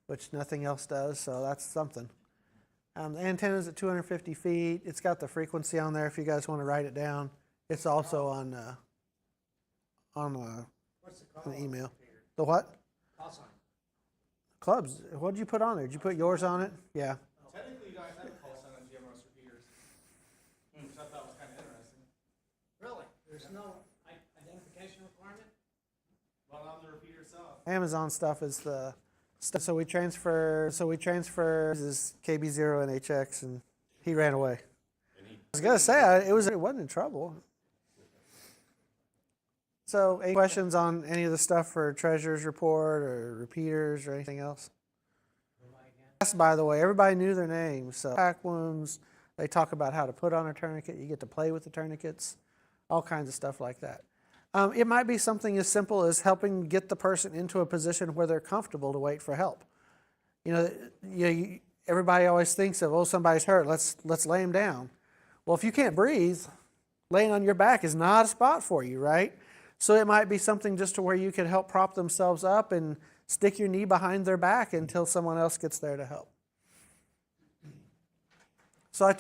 which nothing else does, so that's something. The antenna's at 250 feet. It's got the frequency on there if you guys want to write it down. It's also on the email. The what? Call sign. Clubs. What did you put on there? Did you put yours on it? Yeah. Technically, you guys have a call sign on GMOS repeaters, which I thought was kind of interesting. Really? There's no identification requirement? Well, on the repeater itself. Amazon stuff is the stuff. So we transfer is KB0 and HX, and he ran away. I was gonna say it wasn't in trouble. So, any questions on any of the stuff for Treasurer's Report or repeaters or anything else? By the way, everybody knew their names. So, pack wounds, they talk about how to put on a tourniquet. You get to play with the tourniquets, all kinds of stuff like that. It might be something as simple as helping get the person into a position where they're comfortable to wait for help. Everybody always thinks of, oh, somebody's hurt, let's lay them down. Well, if you can't breathe, laying on your back is not a spot for you, right? So it might be something just to where you can help prop themselves up and stick your knee behind their back until someone else gets there to help. So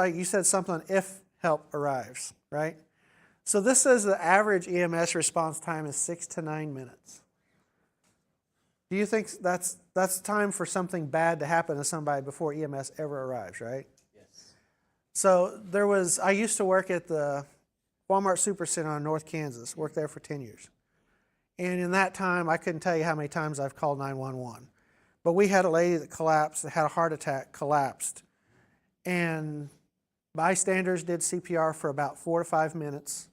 you said something, if help arrives, right? So this says the average EMS response time is 6 to 9 minutes. Do you think that's time for something bad to happen to somebody before EMS ever arrives, right? Yes. So I used to work at the Walmart Supercenter in North Kansas, worked there for 10 years. And in that time, I couldn't tell you how many times I've called 911. But we had a lady that collapsed, that had a heart attack, collapsed. And bystanders did CPR for about 4 to 5 minutes.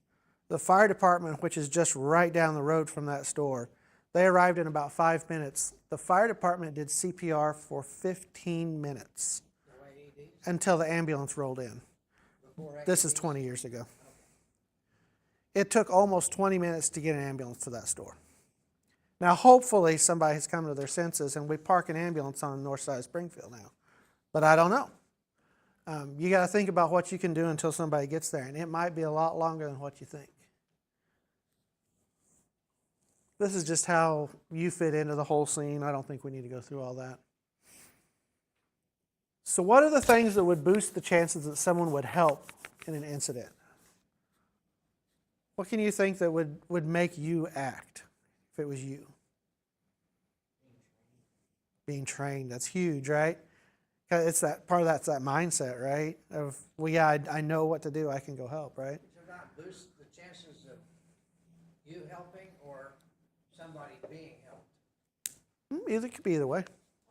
The fire department, which is just right down the road from that store, they arrived in about 5 minutes. The fire department did CPR for 15 minutes until the ambulance rolled in. This is 20 years ago. It took almost 20 minutes to get an ambulance to that store. Now, hopefully, somebody has come to their senses, and we park an ambulance on the north side of Springfield now. But I don't know. You got to think about what you can do until somebody gets there, and it might be a lot longer than what you think. This is just how you fit into the whole scene. I don't think we need to go through all that. So what are the things that would boost the chances that someone would help in an incident? What can you think that would make you act if it was you? Being trained. That's huge, right? It's that part of that's that mindset, right? Of, well, yeah, I know what to do. I can go help, right? Does that boost the chances of you helping or somebody being helped? Either could be either way.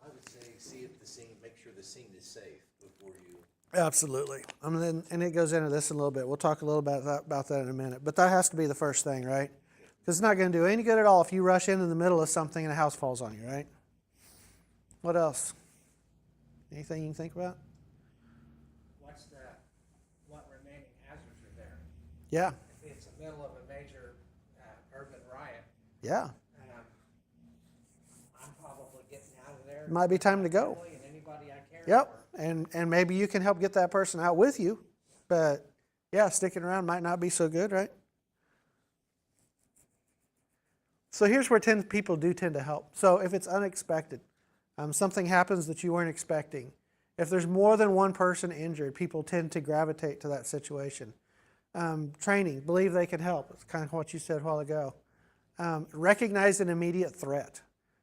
I would say see if the scene, make sure the scene is safe before you. Absolutely. And it goes into this in a little bit. We'll talk a little about that in a minute. But that has to be the first thing, right? Because it's not going to do any good at all if you rush into the middle of something and a house falls on you, right? What else? Anything you can think about? What remaining hazards are there? Yeah. If it's the middle of a major urban riot, Yeah. I'm probably getting out of there. It might be time to go. And anybody I care Yep. for. And maybe you can help get that person out with you. But yeah, sticking around might not be so good, right? So here's where people do tend to help. So if it's unexpected, something happens that you weren't expecting. If there's more than one person injured, people tend to gravitate to that situation. Training, believe they can help. It's kind of what you said a while ago. Recognize an immediate threat.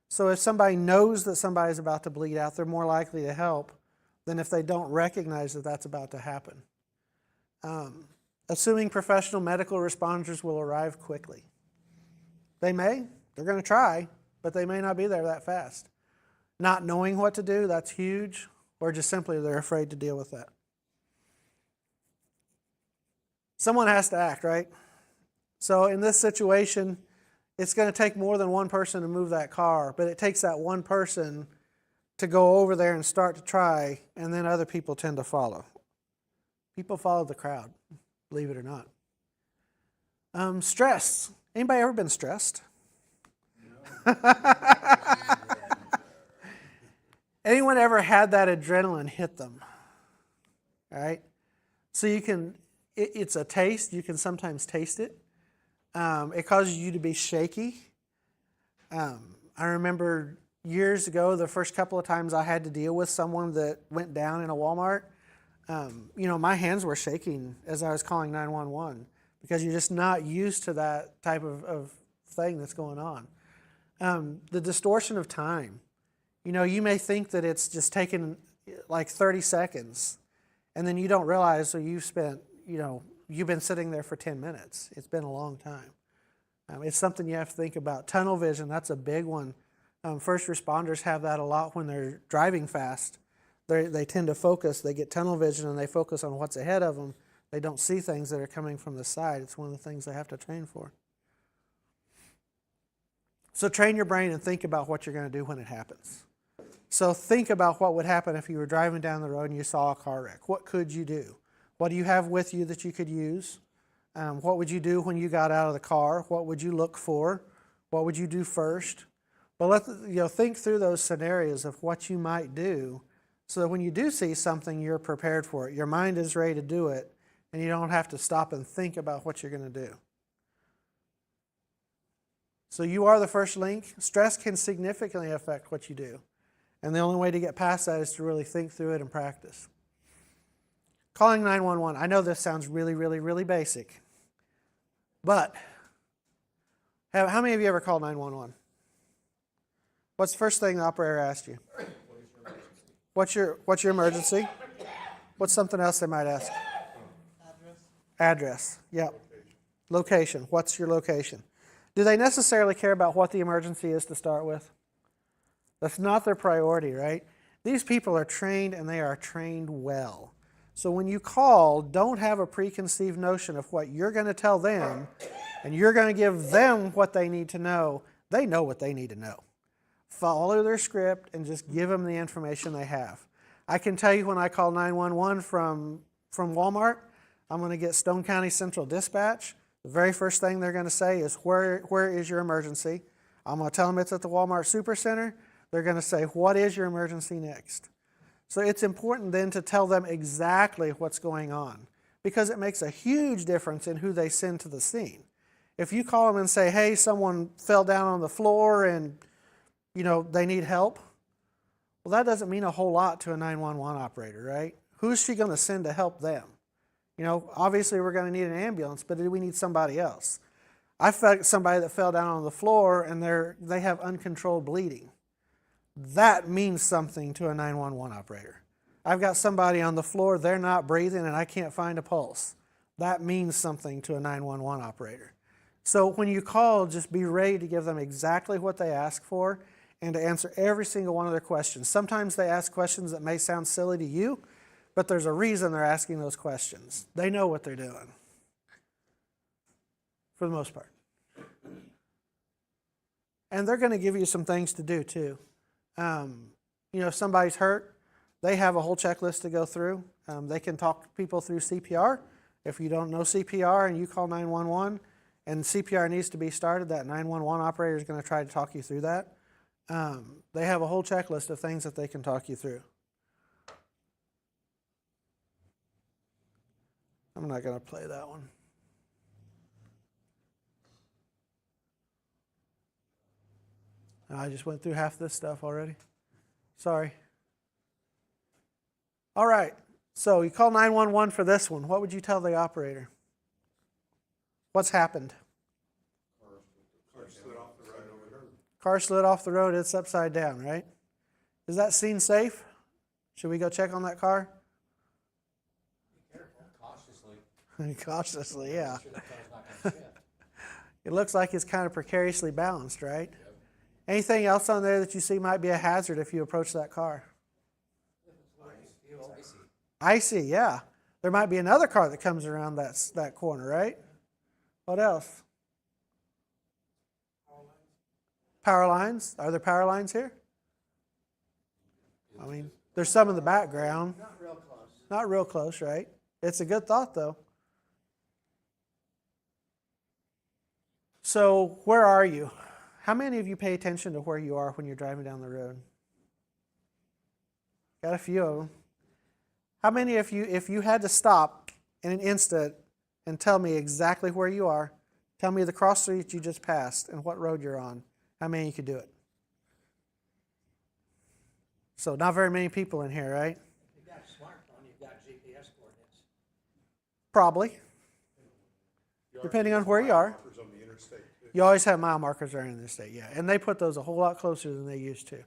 So if somebody knows that somebody's about to bleed out, they're more likely to help than if they don't recognize that that's about to happen. Assuming professional medical responders will arrive quickly. They're going to try, but they may not be there that fast. Not knowing what to do, that's huge, or just simply they're afraid to deal with that. Someone has to act, right? So in this situation, it's going to take more than one person to move that car, but it takes that one person to go over there and start to try, and then other people tend to follow. People follow the crowd, believe it or not. Stress. Anybody ever been stressed? No. Anyone ever had that adrenaline hit them? All right? So it's a taste. You can sometimes taste it. It causes you to be shaky. I remember years ago, the first couple of times I had to deal with someone that went down in a Walmart, my hands were shaking as I was calling 911 because you're just not used to that type of thing that's going on. The distortion of time. You may think that it's just taken like 30 seconds, and then you don't realize, so you've spent, you've been sitting there for 10 minutes. It's been a long time. It's something you have to think about. Tunnel vision, that's a big one. First responders have that a lot when they're driving fast. They tend to focus, they get tunnel vision, and they focus on what's ahead of them. They don't see things that are coming from the side. It's one of the things they have to train for. So train your brain and think about what you're going to do when it happens. So think about what would happen if you were driving down the road and you saw a car wreck. What could you do? What do you have with you that you could use? What would you do when you got out of the car? What would you look for? What would you do first? But think through those scenarios of what you might do so that when you do see something, you're prepared for it. Your mind is ready to do it, and you don't have to stop and think about what you're going to do. So you are the first link. Stress can significantly affect what you do. And the only way to get past that is to really think through it and practice. Calling 911. I know this sounds really, really, really basic. But how many of you ever called 911? What's the first thing the operator asked you? What's your emergency? What's something else they might ask? Address. Yep. Location. What's your location? Do they necessarily care about what the emergency is to start with? That's not their priority, right? These people are trained, and they are trained well. So when you call, don't have a preconceived notion of what you're going to tell them, and you're going to give them what they need to know. They know what they need to know. Follow their script and just give them the information they have. I can tell you when I call 911 from Walmart, I'm going to get Stone County Central Dispatch. The very first thing they're going to say is, where is your emergency? I'm going to tell them it's at the Walmart Supercenter. They're going to say, what is your emergency next? So it's important then to tell them exactly what's going on, because it makes a huge difference in who they send to the scene. If you call them and say, hey, someone fell down on the floor and they need help, well, that doesn't mean a whole lot to a 911 operator, right? Who's she going to send to help them? Obviously we're going to need an ambulance, but do we need somebody else? I felt somebody that fell down on the floor and they have uncontrolled bleeding. That means something to a 911 operator. I've got somebody on the floor, they're not breathing, and I can't find a pulse. That means something to a 911 operator. So when you call, just be ready to give them exactly what they ask for and to answer every single one of their questions. Sometimes they ask questions that may sound silly to you, but there's a reason they're asking those questions. They know what they're doing, for the most part. And they're going to give you some things to do too. If somebody's hurt, they have a whole checklist to go through. They can talk people through CPR. If you don't know CPR and you call 911 and CPR needs to be started, that 911 operator is going to try to talk you through that. They have a whole checklist of things that they can talk you through. I'm not going to play that one. I just went through half this stuff already. Sorry. All right. So you call 911 for this one. What would you tell the operator? What's happened? Car slid off the road over here. Car slid off the road. It's upside down, right? Is that scene safe? Should we go check on that car? Be careful, cautiously. Cautiously, yeah. Make sure that car's not going to shift. It looks like it's kind of precariously balanced, right? Yep. Anything else on there that you see might be a hazard if you approach that car? Icy. Icy, yeah. There might be another car that comes around that corner, right? What else? Power lines. Are there power lines here? I mean, there's some in the background. Not real close. Not real close, right? It's a good thought, though. So, where are you? How many of you pay attention to where you are when you're driving down the road? Got a few of them. How many of you, if you had to stop in an instant and tell me exactly where you are, tell me the cross street you just passed and what road you're on, how many of you could do it? So not very many people in here, right? If you've got a smartphone, you've got GPS coordinates. Probably. You Depending already on where have you are. markers on the interstate, too. You always have mile markers around the state, yeah. And they put those a whole lot closer than they used to.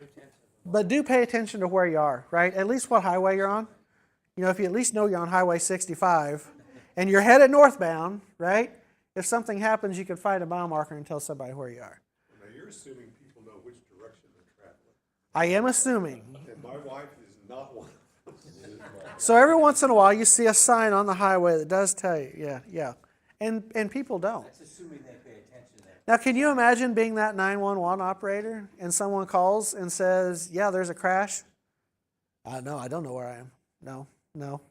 2/10 But do pay attention to where you are, right? At least what highway you're on. You know, if you at least know you're on Highway 65 and you're headed northbound, right? If something happens, you can find a mile marker and tell somebody where you are. Now, you're assuming people know which direction they're traveling. I am assuming. And my wife is not one. So every once in a while, you see a sign on the highway that does tell you, yeah. And people don't. That's assuming they pay attention to that. Now, can you imagine being that 911 operator and someone calls and says, yeah, there's a crash? No, I don't know where I am. No.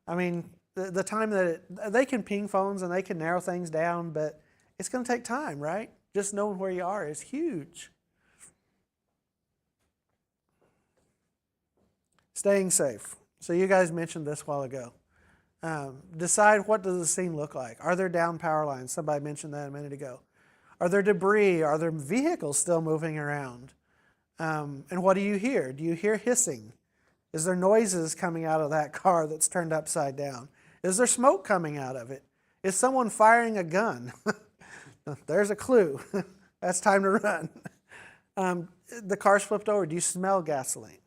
I mean, the time that they can ping phones and they can narrow things down, but it's going to take time, right? Just knowing where you are is huge. Staying safe. So you guys mentioned this a while ago. Decide, what does the scene look like? Are there down power lines? Somebody mentioned that a minute ago. Are there debris? Are there vehicles still moving around? And what do you hear? Do you hear hissing? Is there noises coming out of that car that's turned upside down? Is there smoke coming out of it? Is someone firing a gun? There's a clue. That's time to run. The car's flipped over. Do you smell gasoline?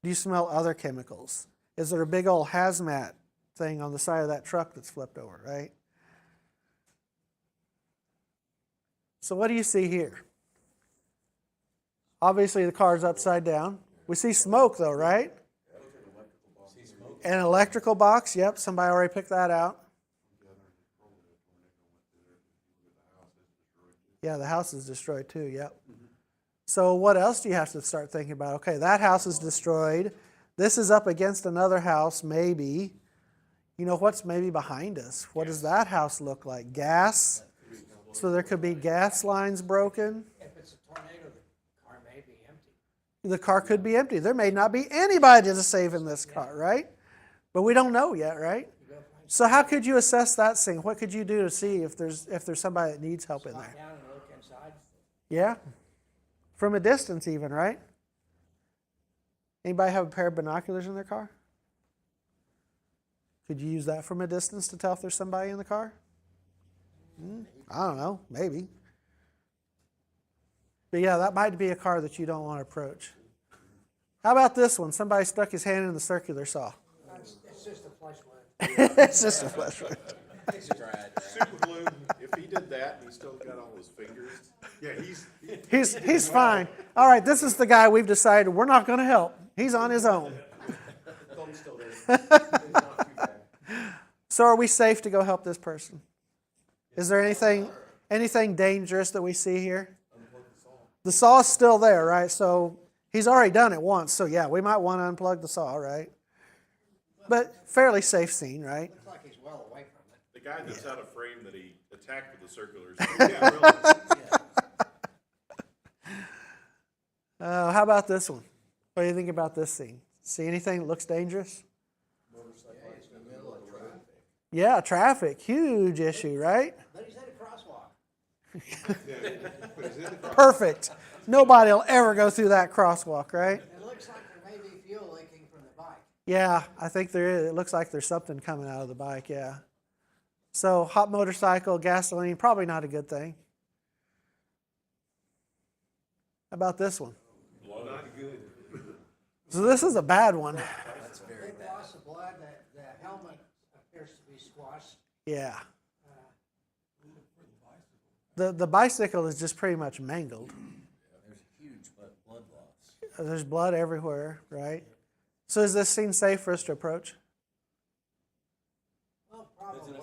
Do you smell other chemicals? Is there a big old hazmat thing on the side of that truck that's flipped over, right? So what do you see here? Obviously the car's upside down. We see smoke though, right? An electrical box, yep, somebody already picked that out. Yeah, the house is destroyed too, yep. So what else do you have to start thinking about? Okay, that house is destroyed. This is up against another house, maybe. You know, what's maybe behind us? What does that house look like? Gas? So there could be gas lines broken. If it's a tornado, the car may be empty. The car could be empty. There may not be anybody to save in this car, right? But we don't know yet, right? So how could you assess that scene? What could you do to see if there's somebody that needs help in Stop there? down and look inside. Yeah. From a distance even, right? Anybody have a pair of binoculars in their car? Could you use that from a distance to tell if there's somebody in the car? I don't know, maybe. But yeah, that might be a car that you don't want to approach. How about this one? Somebody stuck his hand in the circular saw. It's just a flesh wound. It's just a flesh wound. Super glue, if he did that and he still got all his fingers, yeah, He's fine. All right, this is the guy we've decided we're not going to help. He's on his own. So are we safe to go help this person? Is there anything dangerous that we see here? The saw is still there, right? So he's already done it once. So yeah, we might want to unplug the saw, right? But fairly safe scene, right? Looks like he's well away from it. the guy that's out of frame that he attacked with the circulars. Yeah, really. How about this one? What do you think about this scene? See anything that looks dangerous? Yeah, traffic. Huge issue, right? But he's in a crosswalk. But is it the Perfect. Nobody will ever go through that crosswalk, right? It looks like there may be fuel leaking from the bike. Yeah, I think there is. It looks like there's something coming out of the bike, yeah. So hot motorcycle, gasoline, probably not a good thing. How about this one? Not good. So this is a bad one. That's very bad. Loss of blood, the helmet appears to be squashed. Yeah. The bicycle is just pretty much mangled. There's huge blood loss. There's blood everywhere, right? So is this scene safe for us to approach? Well, probably the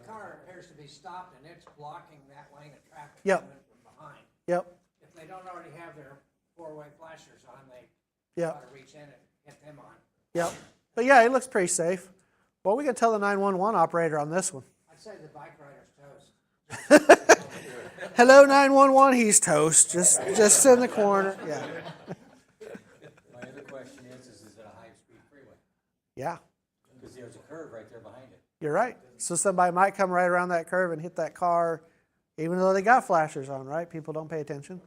car appears to be stopped and it's blocking that lane of traffic Yep. coming from behind. Yep. If they don't already have their four-way flashers on, they Yep. ought to reach in and get them on. Yep. But yeah, it looks pretty safe. Well, we can tell the 911 operator on this one. I'd say the bike rider's toast. Hello, 911. He's toast. Just in the corner. Yeah. My other question is it a high-speed freeway? Yeah. Because there's a curve right there behind it. You're right. So somebody might come right around that curve and hit that car, even though they got flashers on, right? People don't pay attention.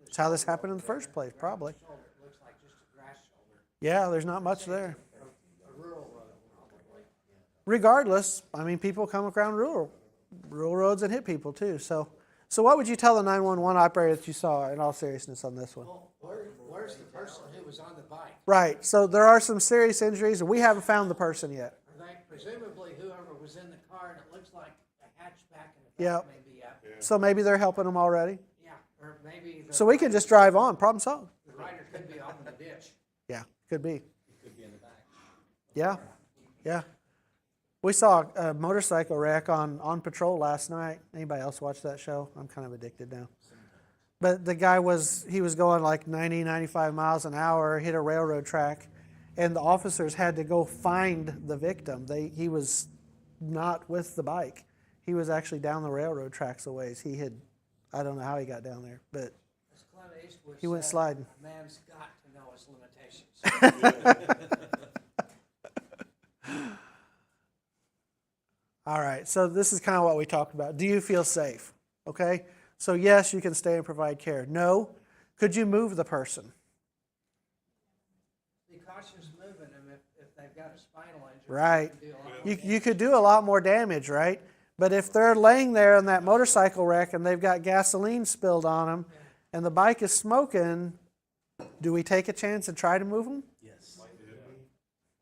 That's how this happened in the first place, probably. Shoulder, it looks like just a grass shoulder. Yeah, there's not much there. A rural road, probably. Regardless, I mean, people come around rural roads and hit people too. So what would you tell the 911 operator that you saw, in all seriousness, on this one? Well, where's the person who was on the bike? Right. So there are some serious injuries, and we haven't found the person yet. Are they presumably whoever was in the car, and it looks like a hatchback in the Yep. back may be up. So maybe they're helping them already. Yeah, or maybe the So we can just drive on. Problem solved. the rider could be off in the ditch. Yeah, could be. Could be in the back. Yeah, yeah. We saw a motorcycle wreck on patrol last night. Anybody else watch that show? I'm kind of addicted now. But the guy was going like 90, 95 miles an hour, hit a railroad track, and the officers had to go find the victim. He was not with the bike. He was actually down the railroad tracks a ways. I don't know how he got down there, but As Clint Eastwood he went said, sliding. a man's got to know his limitations. All right, so this is kind of what we talked about. Do you feel safe? Okay, so yes, you can stay and provide care. No, could you move the person? Be cautious moving them if they've got a spinal injury. Right. You can do a lot more You could do a lot more damage, right? But if they're laying there in that motorcycle wreck and they've got gasoline spilled on them and the bike is smoking, do we take a chance and try to move them? Yes.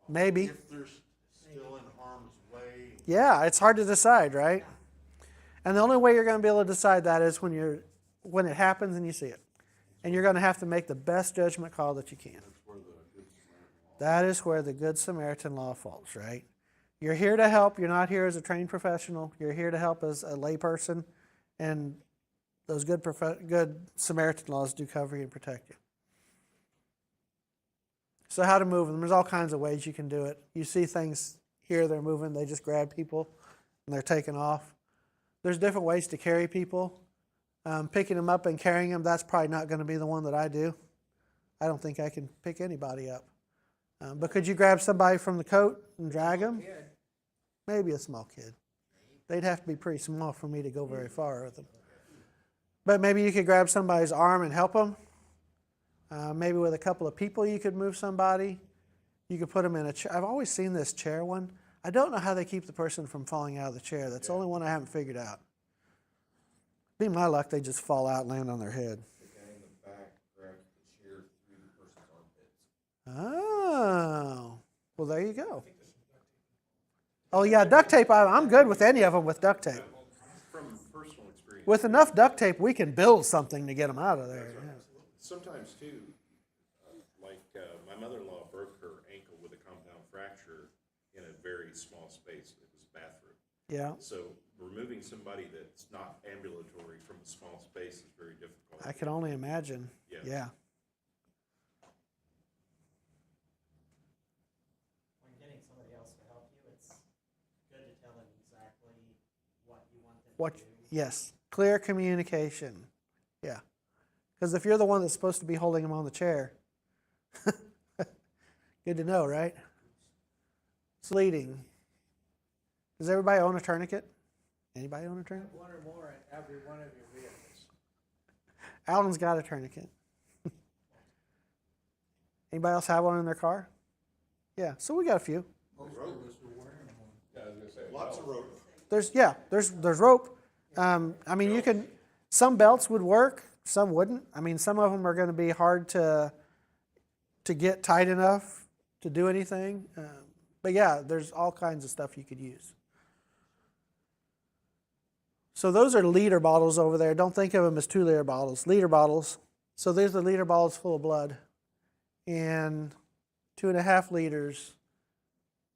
Maybe. If they're still in harm's way. Yeah, it's hard to decide, right? And the only way you're going to be able to decide that is when it happens and you see it. And you're going to have to make the best judgment call that you can. That is where the Good Samaritan law falls, right? You're here to help. You're not here as a trained professional. You're here to help as a layperson. And those good Samaritan laws do cover you and protect you. So how to move them? There's all kinds of ways you can do it. You see things here, they're moving, they just grab people and they're taking off. There's different ways to carry people. Picking them up and carrying them, that's probably not going to be the one that I do. I don't think I can pick anybody up. But could you grab somebody from the coat and drag them? kid. Maybe a small kid. They'd have to be pretty small for me to go very far with them. But maybe you could grab somebody's arm and help them. Maybe with a couple of people you could move somebody. You could put them in a chair. I've always seen this chair one. I don't know how they keep the person from falling out of the chair. That's the only one I haven't figured out. Be my luck, they just fall out and land on their head. The guy in the back grabs the chair through the person's armpits. Oh, well, there you go. Oh, yeah, duct tape, I'm good with any of them with duct tape. From personal experience. With enough duct tape, we can build something to get them out of there. Yeah. Sometimes too, my mother-in-law broke her ankle with a compound fracture in a very small space. It was a bathroom. Yeah, So removing somebody that's not ambulatory from a small space is very difficult. I can only imagine. Yeah. Yeah. When getting somebody else to help you, it's good to tell them exactly what you want them What? to do. Yes, clear communication. Yeah, because if you're the one that's supposed to be holding them on the chair, good to know, right? Sleeting. Does everybody own a tourniquet? Anybody own a tourniquet? One or more in every one of your vehicles. Alan's got a tourniquet. Anybody else have one in their car? Yeah, so we got a few. Lots of rope. There's rope. I mean, you can. Some belts would work, some wouldn't. I mean, some of them are going to be hard to get tight enough to do anything. But yeah, there's all kinds of stuff you could use. So those are liter bottles over there. Don't think of them as 2-liter bottles. Liter bottles. So there's the liter bottles full of blood, and 2.5 liters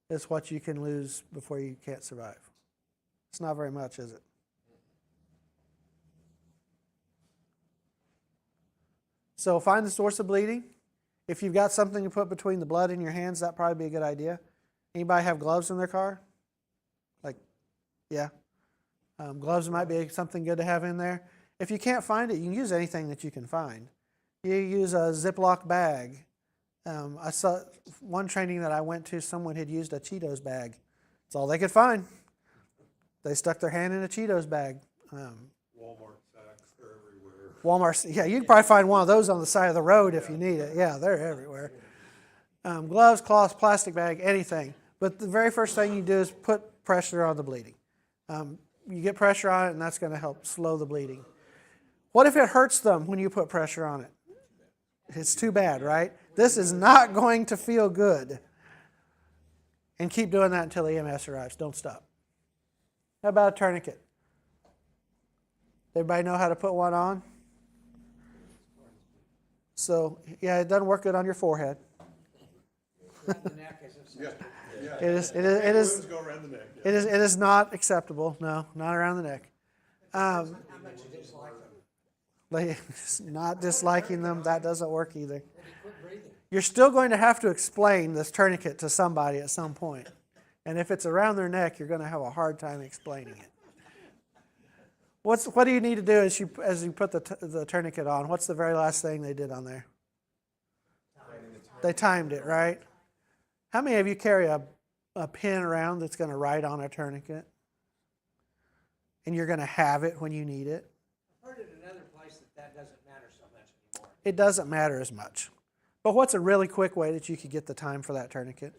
is what you can lose before you can't survive. It's not very much, is it? So find the source of bleeding. If you've got something to put between the blood and your hands, that'd probably be a good idea. Anybody have gloves in their car? Yeah. Gloves might be something good to have in there. If you can't find it, you can use anything that you can find. You use a Ziploc bag. I saw one training that I went to, someone had used a Cheetos bag. It's all they could find. They stuck their hand in a Cheetos bag. Walmart sacks, they're everywhere. Walmart, yeah, you can probably find one of those on the side of the road if you need it. Yeah, they're everywhere. Gloves, cloths, plastic bag, anything. But the very first thing you do is put pressure on the bleeding. You get pressure on it, and that's going to help slow the bleeding. What if it hurts them when you put pressure on it? It's too bad, right? This is not going to feel good. And keep doing that until the EMS arrives. Don't stop. How about a tourniquet? Everybody know how to put one on? So, yeah, it doesn't work good on your forehead. Around the neck is acceptable. It is not acceptable. No, not around the neck. How much you dislike them? Not disliking them, that doesn't work either. Well, you quit breathing. You're still going to have to explain this tourniquet to somebody at some point. And if it's around their neck, you're going to have a hard time explaining it. What do you need to do as you put the tourniquet on? What's the very last thing they did on there? They timed it, right? How many of you carry a pin around that's going to write on a tourniquet? And you're going to have it when you need it? I've heard at another place that doesn't matter so much anymore. It doesn't matter as much. But what's a really quick way that you could get the time for that tourniquet?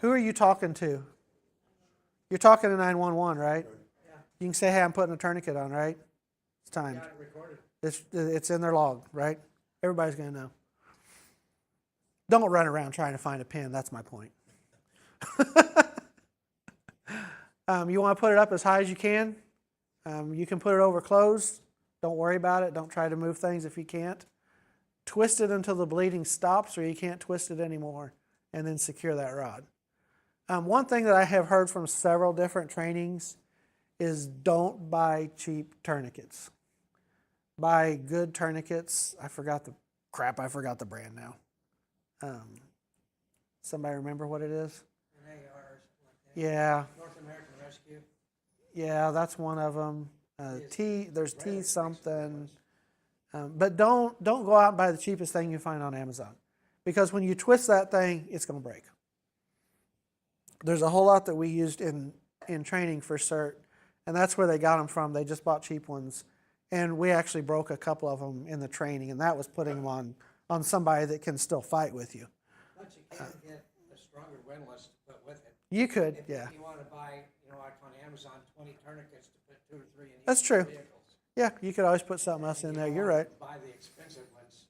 Who are you talking to? You're talking to 911, right? Yeah. You can say, hey, I'm putting a tourniquet on, right? It's timed. Got it recorded. It's in their log, right? Everybody's going to know. Don't run around trying to find a pin. That's my point. You want to put it up as high as you can. You can put it over clothes. Don't worry about it. Don't try to move things if you can't. Twist it until the bleeding stops or you can't twist it anymore, and then secure that rod. One thing that I have heard from several different trainings is don't buy cheap tourniquets. Buy good tourniquets. I forgot the brand now. Somebody remember what it is? An AR or something like that. Yeah, North American Rescue. yeah, that's one of them. There's T Rather something. But don't go out and buy the cheapest thing you find on Amazon, because when you twist that thing, it's going to break. There's a whole lot that we used in training for CERT, and that's where they got them from. They just bought cheap ones, and we actually broke a couple of them in the training, and that was putting them on somebody that can still fight with you. But you can get a stronger windlass to put with it. You could, If yeah. you want to buy, like on Amazon, 20 tourniquets to put 2 or 3 in each That's true. vehicles. Yeah, you could always put something else in there. You're right. Buy the expensive ones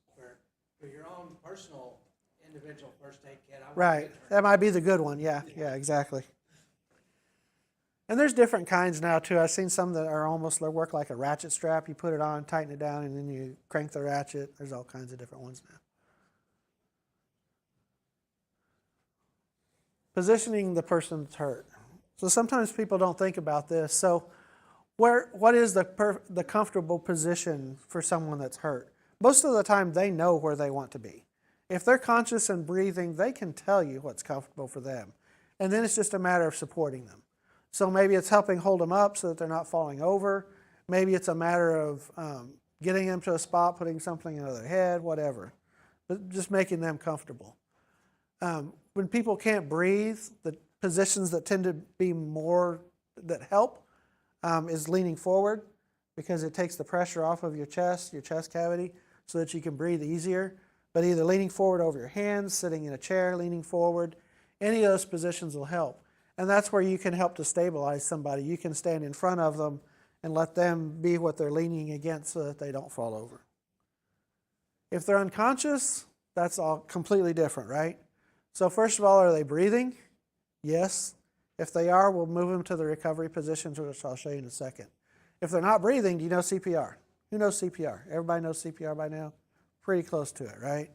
for your own personal individual first aid kit. I wouldn't Right. get her. That might be the good one. Yeah, exactly. And there's different kinds now too. I've seen some that are they work like a ratchet strap. You put it on, tighten it down, and then you crank the ratchet. There's all kinds of different ones now. Positioning the person that's hurt. So sometimes people don't think about this. So what is the comfortable position for someone that's hurt? Most of the time they know where they want to be. If they're conscious and breathing, they can tell you what's comfortable for them. And then it's just a matter of supporting them. So maybe it's helping hold them up so that they're not falling over. Maybe it's a matter of getting them to a spot, putting something under their head, whatever. But just making them comfortable. When people can't breathe, the positions that tend to be more that help is leaning forward, because it takes the pressure off of your chest cavity, so that you can breathe easier. But either leaning forward over your hands, sitting in a chair, leaning forward, any of those positions will help. And that's where you can help to stabilize somebody. You can stand in front of them and let them be what they're leaning against so that they don't fall over. If they're unconscious, that's all completely different, right? So first of all, are they breathing? Yes. If they are, we'll move them to the recovery positions, which I'll show you in a second. If they're not breathing, do you know CPR? Who knows CPR? Everybody knows CPR by now? Pretty close to it, right?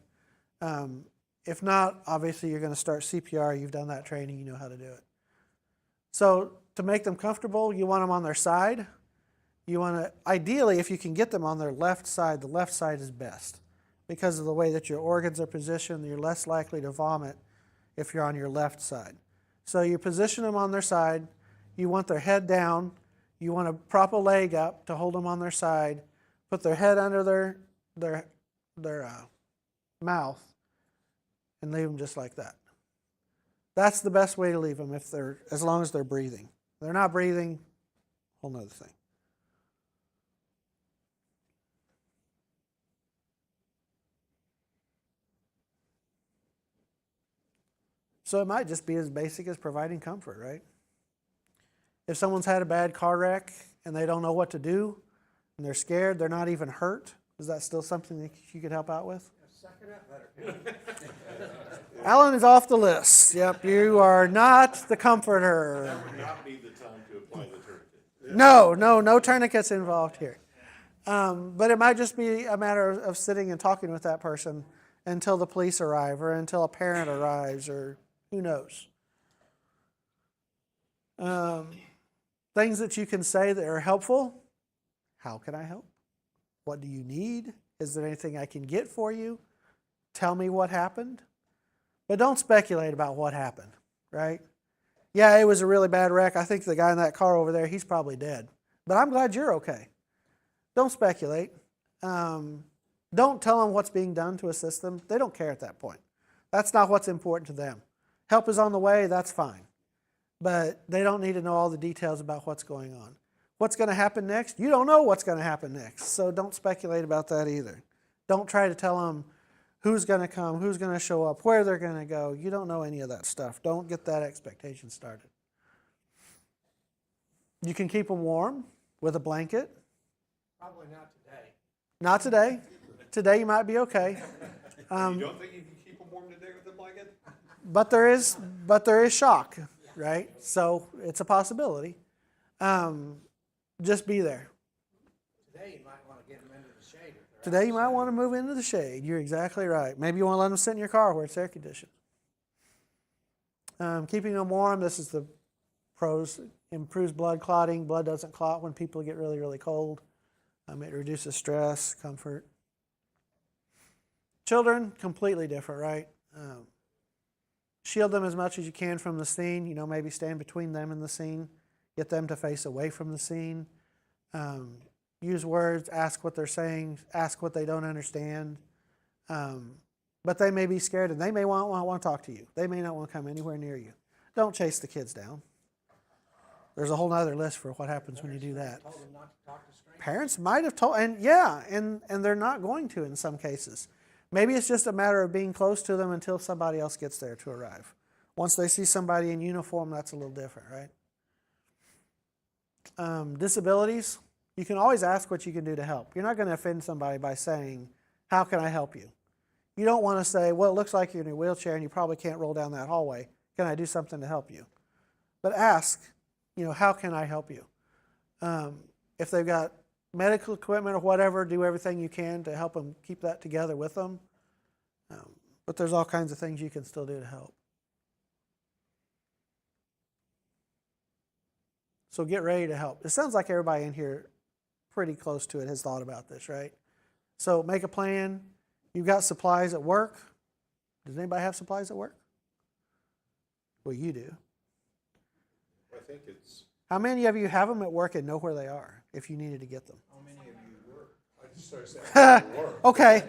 If not, obviously you're going to start CPR. You've done that training. You know how to do it. So to make them comfortable, you want them on their side. You want to, ideally, if you can get them on their left side, the left side is best. Because of the way that your organs are positioned, you're less likely to vomit if you're on your left side. So you position them on their side. You want their head down. You want to prop a leg up to hold them on their side. Put their head under their mouth and leave them just like that. That's the best way to leave them as long as they're breathing. If they're not breathing, whole nother thing. So it might just be as basic as providing comfort, right? If someone's had a bad car wreck and they don't know what to do and they're scared, they're not even hurt, is that still something that you could help out with? Suck it up, Buttercup. Alan is off the list. Yep, you are not the comforter. That would not be the time to apply the tourniquet. No tourniquets involved here. But it might just be a matter of sitting and talking with that person until the police arrive or until a parent arrives or who knows. Things that you can say that are helpful. How can I help? What do you need? Is there anything I can get for you? Tell me what happened. But don't speculate about what happened, right? Yeah, it was a really bad wreck. I think the guy in that car over there, he's probably dead. But I'm glad you're okay. Don't speculate. Don't tell them what's being done to assist them. They don't care at that point. That's not what's important to them. Help is on the way, that's fine. But they don't need to know all the details about what's going on. What's going to happen next? You don't know what's going to happen next. So don't speculate about that either. Don't try to tell them who's going to come, who's going to show up, where they're going to go. You don't know any of that stuff. Don't get that expectation started. You can keep them warm with a blanket. Probably not today. Not today. Today you might be okay. You don't think you can keep them warm today with a blanket? But there is shock, right? So it's a possibility. Just be there. Today you might want to get them into the shade. If they're Today you might outside. want to move into the shade. You're exactly right. Maybe you want to let them sit in your car where it's air conditioned. Keeping them warm, this is the pros. Improves blood clotting. Blood doesn't clot when people get really, really cold. It reduces stress, comfort. Children, completely different, right? Shield them as much as you can from the scene. You know, maybe stand between them and the scene. Get them to face away from the scene. Use words, ask what they're saying, ask what they don't understand. But they may be scared and they may want to talk to you. They may not want to come anywhere near you. Don't chase the kids down. There's a whole other list for what happens when you do that. Told them not to talk to strangers. Parents might have told, and they're not going to in some cases. Maybe it's just a matter of being close to them until somebody else gets there to arrive. Once they see somebody in uniform, that's a little different, right? Disabilities, you can always ask what you can do to help. You're not going to offend somebody by saying, how can I help you? You don't want to say, well, it looks like you're in a wheelchair and you probably can't roll down that hallway. Can I do something to help you? But ask, how can I help you? If they've got medical equipment or whatever, do everything you can to help them keep that together with them. But there's all kinds of things you can still do to help. So get ready to help. It sounds like everybody in here pretty close to it has thought about this, right? So make a plan. You've got supplies at work. Does anybody have supplies at work? Well, you do. I think it's, How many of you have them at work and know where they are if you needed to get them? How many of you work? I just started saying work. Okay,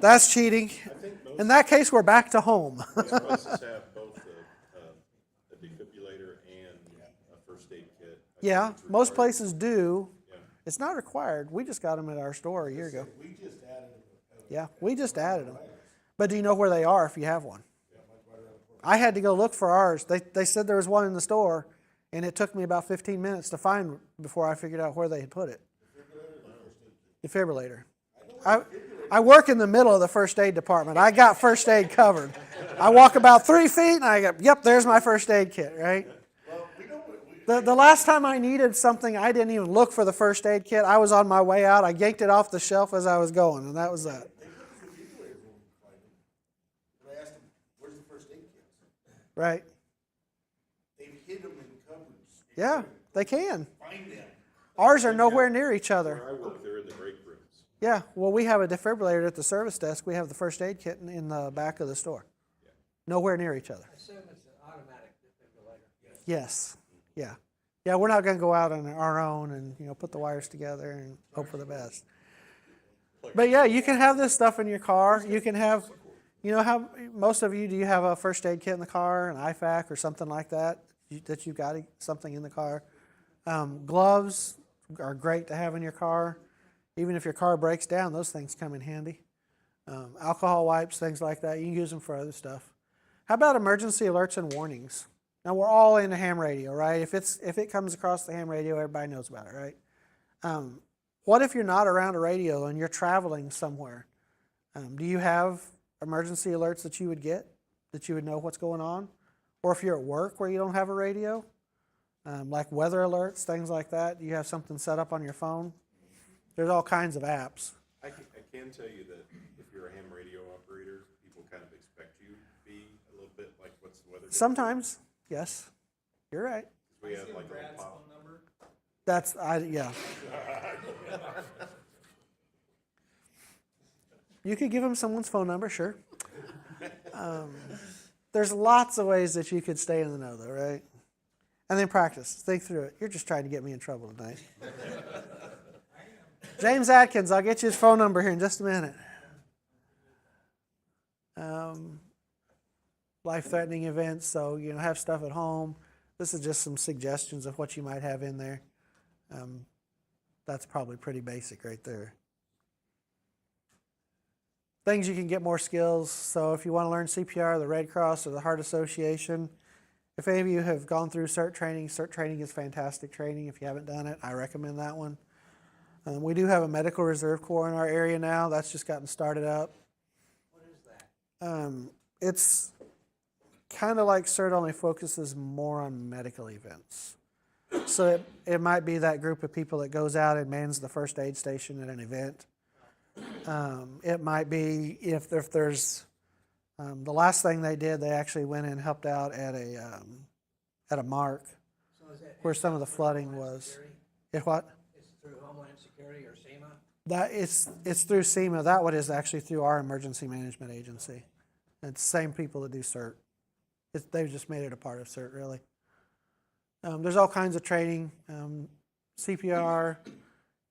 that's cheating. I think most In that case, we're back to home. most places have both a defibrillator and a first aid kit. I think Yeah, it's most required. places do. Yeah. It's not required. We just got them at our store a year ago. We just added them. Yeah, we just added them. But do you know where they are if you have one? I had to go look for ours. They said there was one in the store, and it took me about 15 minutes to find before I figured out where they had put it. Defibrillator. I work in the middle of the first aid department. I got first aid covered. I walk about 3 feet, and I go, yep, there's my first aid kit, right? The last time I needed something, I didn't even look for the first aid kit. I was on my way out. I yanked it off the shelf as I was going, and that was that. And I asked them, where's the first aid kits? Right? They've hid them in cupboards. Yeah, they can. Find them. Ours are nowhere near each other. Where I work, they're in the break rooms. Yeah, well, we have a defibrillator at the service desk. We have the first aid kit in the back of the store. Nowhere near each other. I assume it's an automatic defibrillator. Yes, yeah. Yeah, we're not going to go out on our own and put the wires together and hope for the best. But yeah, you can have this stuff in your car. You can have, how most of you, do you have a first aid kit in the car, an IFAC or something like that, that you've got something in the car? Gloves are great to have in your car. Even if your car breaks down, those things come in handy. Alcohol wipes, things like that, you can use them for other stuff. How about emergency alerts and warnings? Now we're all into ham radio, right? If it comes across the ham radio, everybody knows about it, right? What if you're not around a radio and you're traveling somewhere? Do you have emergency alerts that you would get, that you would know what's going on? Or if you're at work where you don't have a radio, like weather alerts, things like that, do you have something set up on your phone? There's all kinds of apps. I can tell you that if you're a ham radio operator, people kind of expect you to be a little bit like, what's the weather? gonna be? Sometimes, yes, you're right. We have Give like a little Brad's pop. phone number. Yeah. You could give him someone's phone number, sure. There's lots of ways that you could stay in the know, though, right? And then practice. Think through it. You're just trying to get me in trouble tonight. James Atkins, I'll get you his phone number here in just a minute. Life-threatening events, so have stuff at home. This is just some suggestions of what you might have in there. That's probably pretty basic right there. Things you can get more skills. So if you want to learn CPR, the Red Cross, or the Heart Association, if any of you have gone through CERT training is fantastic training. If you haven't done it, I recommend that one. We do have a Medical Reserve Corps in our area now. That's just gotten started up. What is that? It's kind of like CERT, only focuses more on medical events. So it might be that group of people that goes out and mans the first aid station at an event. It might be if there's the last thing they did, they actually went and helped out at a mark So is that? where some of the through flooding Homeland was. Security? If what? It's through Homeland Security or SEMA? That it's through SEMA. That one is actually through our emergency management agency. It's the same people that do CERT. They've just made it a part of CERT, really. There's all kinds of training, CPR.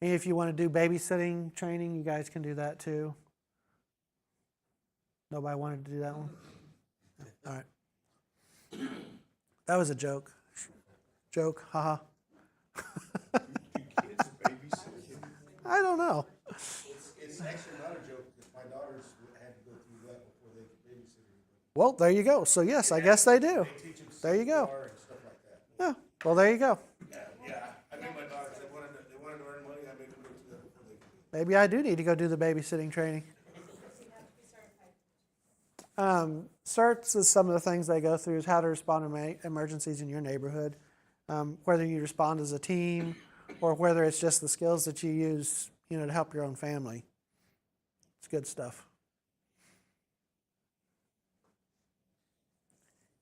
And if you want to do babysitting training, you guys can do that too. Nobody wanted to do that one? All right. That was a joke. Joke, haha. Kids babysitting. I don't know. It's actually not a joke, because my daughters had to go through that before they could babysit anybody. Well, there you go. So yes, I guess they do. They teach them There you go. CPR and stuff like that. Yeah. Well, there you go. Yeah, I made my daughters, they wanted to earn money, I made them go through that before they could. Maybe I do need to go do the babysitting training. CERTs is some of the things they go through is how to respond to emergencies in your neighborhood, whether you respond as a team or whether it's just the skills that you use, to help your own family. It's good stuff.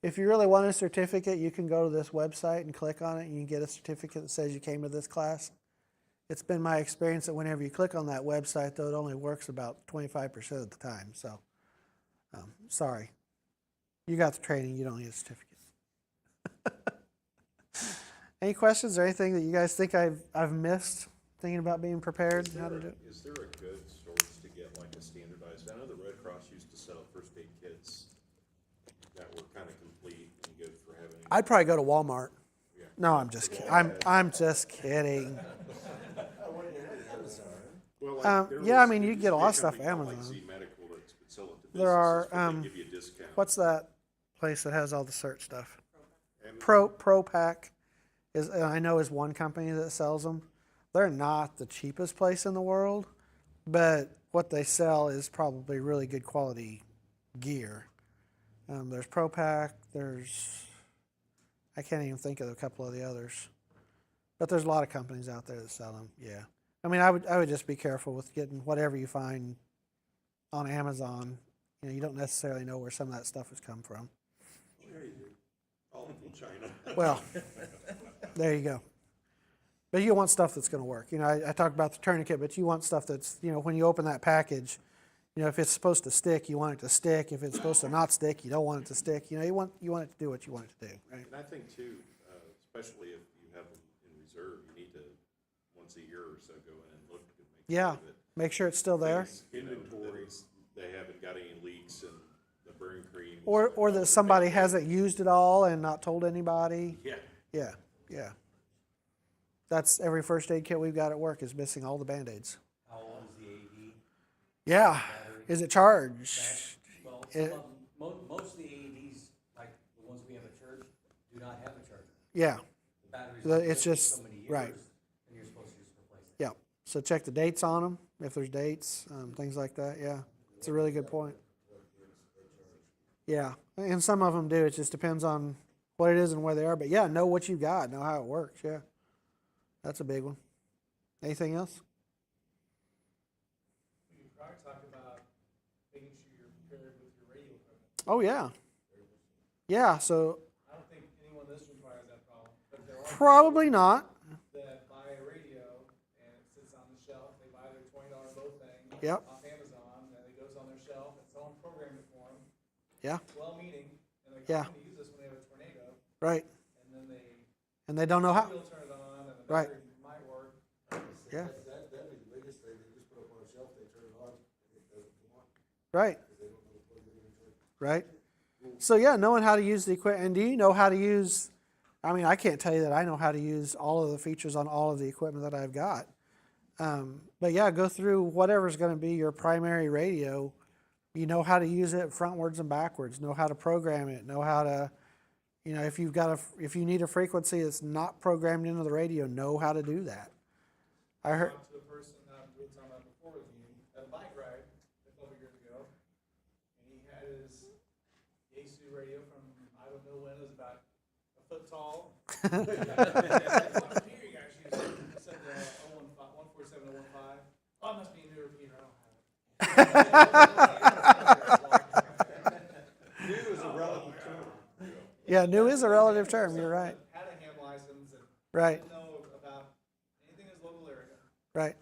If you really want a certificate, you can go to this website and click on it, and you can get a certificate that says you came to this class. It's been my experience that whenever you click on that website, though, it only works about 25% of the time. So, sorry. You got the training. You don't need a certificate. Any questions or anything that you guys think I've missed thinking about being prepared? How to do it? Is there a good source to get like a standardized? I know the Red Cross used to sell first aid kits that were kind of complete and good for having. I'd probably go to Walmart. Yeah. No, I'm just kidding. I'm just kidding. Well, Yeah, I mean, you can get a lot of stuff at Amazon. Medical that's been selling to There are, businesses where they give you a discount. What's that place that has all the CERT stuff? And- ProPack I know is one company that sells them. They're not the cheapest place in the world, but what they sell is probably really good quality gear. There's ProPack. I can't even think of a couple of the others, but there's a lot of companies out there that sell them. Yeah, I mean, I would just be careful with getting whatever you find on Amazon. You don't necessarily know where some of that stuff has come from. All from China. Well, there you go. But you want stuff that's going to work. I talked about the tourniquet, but you want stuff that's, when you open that package, if it's supposed to stick, you want it to stick. If it's supposed to not stick, you don't want it to stick. You want it to do what you want it to do, right? And I think too, especially if you have them in reserve, you need to, once a year or so, go in and look and make Yeah, sure that make sure it's still there. inventories, they haven't got any leaks and the burn cream. Or that somebody hasn't used it all and not told anybody. Yeah. Yeah. That's every first aid kit we've got at work is missing all the Band-Aids. How old is the AED? Yeah. Is it charged? Well, It- most of the AEDs Yeah, The batteries The- are it's good for just- so many years, right. and you're supposed to just replace it. yeah. So check the dates on them, if there's dates, things like that, yeah. It's a really good point. Yeah, and some of them do, it just depends on what it is and where they are, but yeah, know what you got, know how it works, yeah. That's a big one. Anything else? We could probably talk about making sure you're prepared with your radio equipment. Oh, yeah. Yeah, so I don't think anyone in this room probably has that problem, but there are probably not. people that buy a radio and it sits on the shelf. They buy their $20 Bo thing Yep. off Amazon, and it goes on their shelf, and someone programmed it for them. Yeah. Well-meaning, and they're Yeah. going to use this when they have a tornado, Right. and then And they don't know how. will turn it on, and the Right. battery might work. Yeah. That'd be the biggest thing, they just put up on a shelf, they turn it on, and it doesn't come on, Right. because they don't know the plug it in. Right. So yeah, knowing how to use the equipment. And do you know how to use? I mean, I can't tell you that I know how to use all of the features on all of the equipment that I've got. But yeah, go through whatever's going to be your primary radio. You know how to use it frontwards and backwards. Know how to program it. Know how to, if if you need a frequency that's not programmed into the radio, know how to do that. I heard. Talked to a person, we were talking about before the meeting, at a bike ride a couple of years ago, and he had his Yaesu radio from, I don't know when, it was about a foot tall. What repeater you guys use? I said the 147, 015. Oh, it must be a new repeater, I don't have it. New is a relative term. Yeah, new is a relative term. You're right. Had a ham license and Right. didn't know about anything in his local area. Right.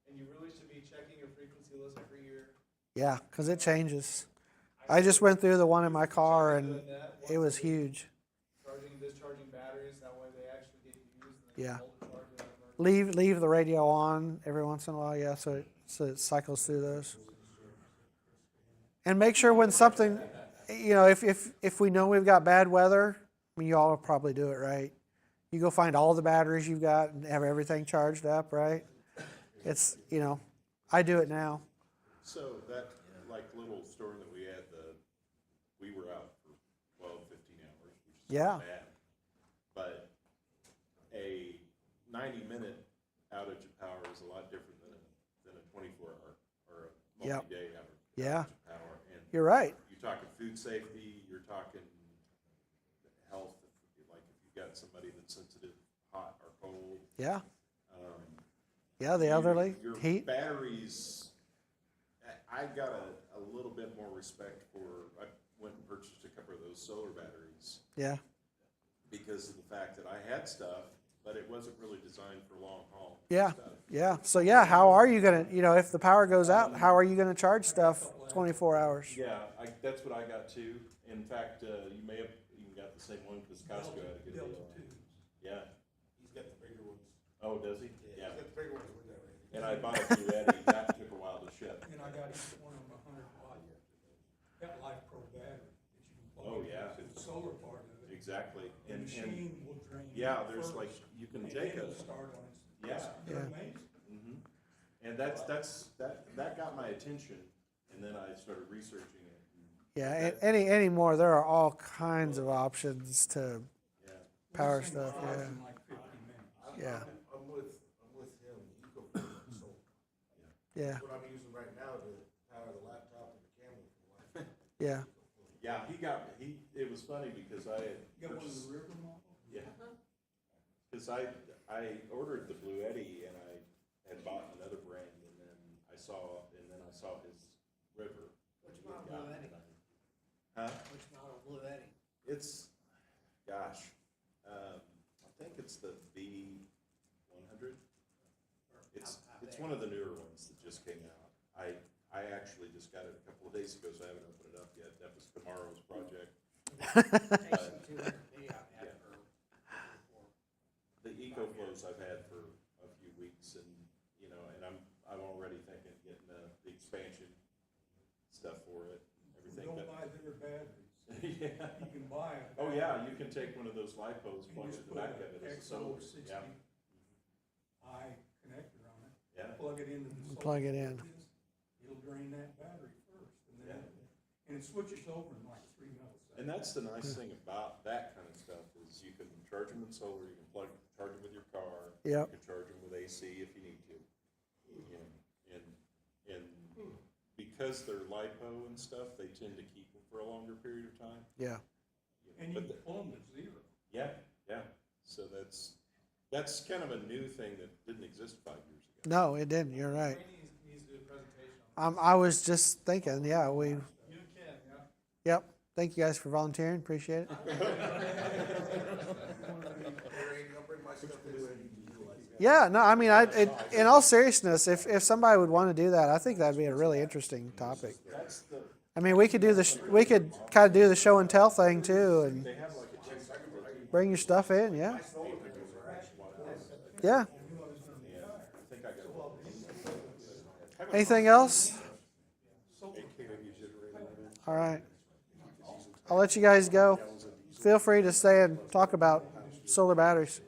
And you really should be checking your frequency list every year. Yeah, because it changes. I just went through the one in my car and Doing that, it was huge. charging and discharging batteries, that way they actually get used and they Yeah. can hold the charge without emergency. Leave the radio on every once in a while, yeah, so it cycles through those. And make sure when something, if we know we've got bad weather, I mean, you all will probably do it, right? You go find all the batteries you've got and have everything charged up, right? It's, I do it now. So that, like, little storm that we had, we were out for 12, 15 hours, which is Yeah. not bad. But a 90-minute outage of power is a lot different than a 24-hour or a Yep. multi-day outage Yeah. of power. And You're right. you're talking food safety, you're talking health, like if you've got somebody that's sensitive, hot or cold. Yeah. um, Yeah, the elderly, Your heat. batteries, I got a little bit more respect for, I went and purchased a couple of those solar batteries Yeah. because of the fact that I had stuff, but it wasn't really designed for long haul Yeah. stuff. Yeah. So yeah, how are you gonna, if the power goes out, how are you gonna charge stuff 24 hours? Yeah, that's what I got too. In fact, you may have even got the same one because Costco had a good deal on it. Yeah. He's got the bigger ones. Oh, does he? Yeah. He's got the bigger ones with that, right? And I bought a Bluetti, that took a while to ship. And I got each one of them 100 watt. Got Life Pro battery that you can plug Oh, in. yeah. It's the solar part of it. Exactly. The machine will drain. Yeah, it there's first, like, you can and take then a, it'll start on its. Yeah. They're Yeah. amazing. and that got my attention, and then I started researching it. Yeah. Anymore, there are all kinds of options to Yeah. power This thing stuff. charges Yeah. in like 50 minutes. Yeah. I'm with him, eco-friendly, so Yeah. what I'm using right now to power the laptop and the camera for life. Yeah. Yeah, it was funny because I had You got one of purchased, the river models? yeah. Because I ordered the Bluetti and I had bought another brand and then I saw his River. Which He had model gotten Bluetti? it. Huh? Which model Bluetti? It's, gosh, I think it's the B100. It's one of the newer ones that just came out. I actually just got it a couple of days ago, so I haven't opened it up yet. That was tomorrow's project. Jason 200 video I've had for The EcoFlows I've had for a few weeks and, I'm already thinking getting the expansion stuff for it, everything. Don't but- buy their batteries. Yeah. You can buy a. Oh, yeah, you can take one of those lipos, And plug just it in the put back of an it as a XO solar. 60 Yeah, I connector on it, yeah. plug it into the solar. Plug it in. It'll drain that battery first, and Yeah. then, and it switches over in like 3 milliseconds. And that's the nice thing about that kind of stuff is you can charge them with solar, you can charge them with your car. Yep. You can charge them with AC if you need to. And because they're LiPo and stuff, they tend to keep them for a longer period of time. Yeah. And you But can pull them to zero. Yeah, yeah. So that's kind of a new thing that didn't exist 5 years ago. No, it didn't. You're right. Randy needs to do a presentation on I was just thinking, yeah, You and Ken, yeah. yep. Thank you guys for volunteering. Appreciate it. Yeah, no, I mean, in all seriousness, if somebody would want to do that, I think that'd be a really interesting topic. I mean, we could we could kind of do the show and tell thing too, and bring your stuff in. Yeah. Yeah. Anything else? All right. I'll let you guys go. Feel free to stay and talk about solar batteries.